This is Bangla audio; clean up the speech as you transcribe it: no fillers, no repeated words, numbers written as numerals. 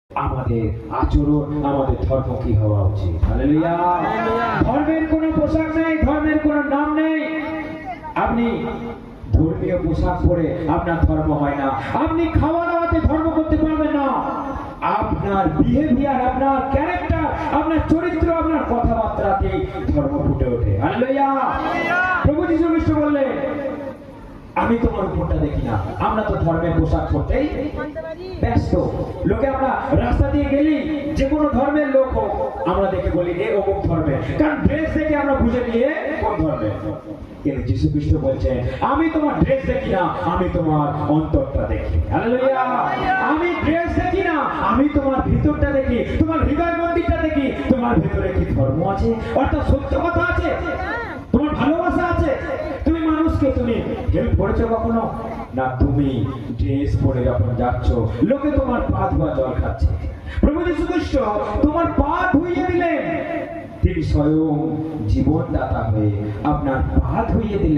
আমাদের আচরণ, আমাদের ধর্ম কি হওয়া উচিত। হালেলুয়া। ধর্মের কোনো পোশাক নেই, ধর্মের কোনো নাম নেই। আপনি ধর্মীয় পোশাক পরে আপনার ধর্ম হয় না। আপনি খাওয়া দাওয়াতে ধর্ম করতে পারবেন না। আপনার বিহেভিয়ার, আপনার ক্যারেক্টার, আপনার চরিত্র, আপনার কথাবার্তাতে ধর্ম ফুটে ওঠে। হালেলুয়া। প্রভু যীশু খ্রিস্ট বললেন, আমি তোমার উপরটা দেখি না। আমরা তো ধর্মের পোশাক পরতেই ব্যস্ত। লোকে আমরা রাস্তা দিয়ে গেলি, যে কোনো ধর্মের লোক হোক, আমরা দেখে বলি এ অমুক ধর্মের, কারণ ড্রেস দেখে আমরা বুঝে নিয়ে কোন ধর্মের। কিন্তু যীশু খ্রিস্ট বলছেন, আমি তোমার ড্রেস দেখি না, আমি তোমার অন্তরটা দেখি। হালেলুয়া। আমি ড্রেস দেখি না, আমি তোমার ভিতরটা দেখি, তোমার হৃদয় মন্দিরটা দেখি। তোমার ভিতরে কি ধর্ম আছে, অর্থাৎ সত্য কথা আছে, তোমার ভালোবাসা আছে, তুমি মানুষকে তুমি হেল্প করেছো কখনো না? তুমি ড্রেস পরে যখন যাচ্ছ, লোকে তোমার পা ধোয়া জল খাচ্ছে। প্রভু যীশু খ্রিস্ট তোমার পা ধুইয়ে দিলেন, তিনি স্বয়ং জীবনদাতা হয়ে আপনার পা ধুইয়ে দিলেন।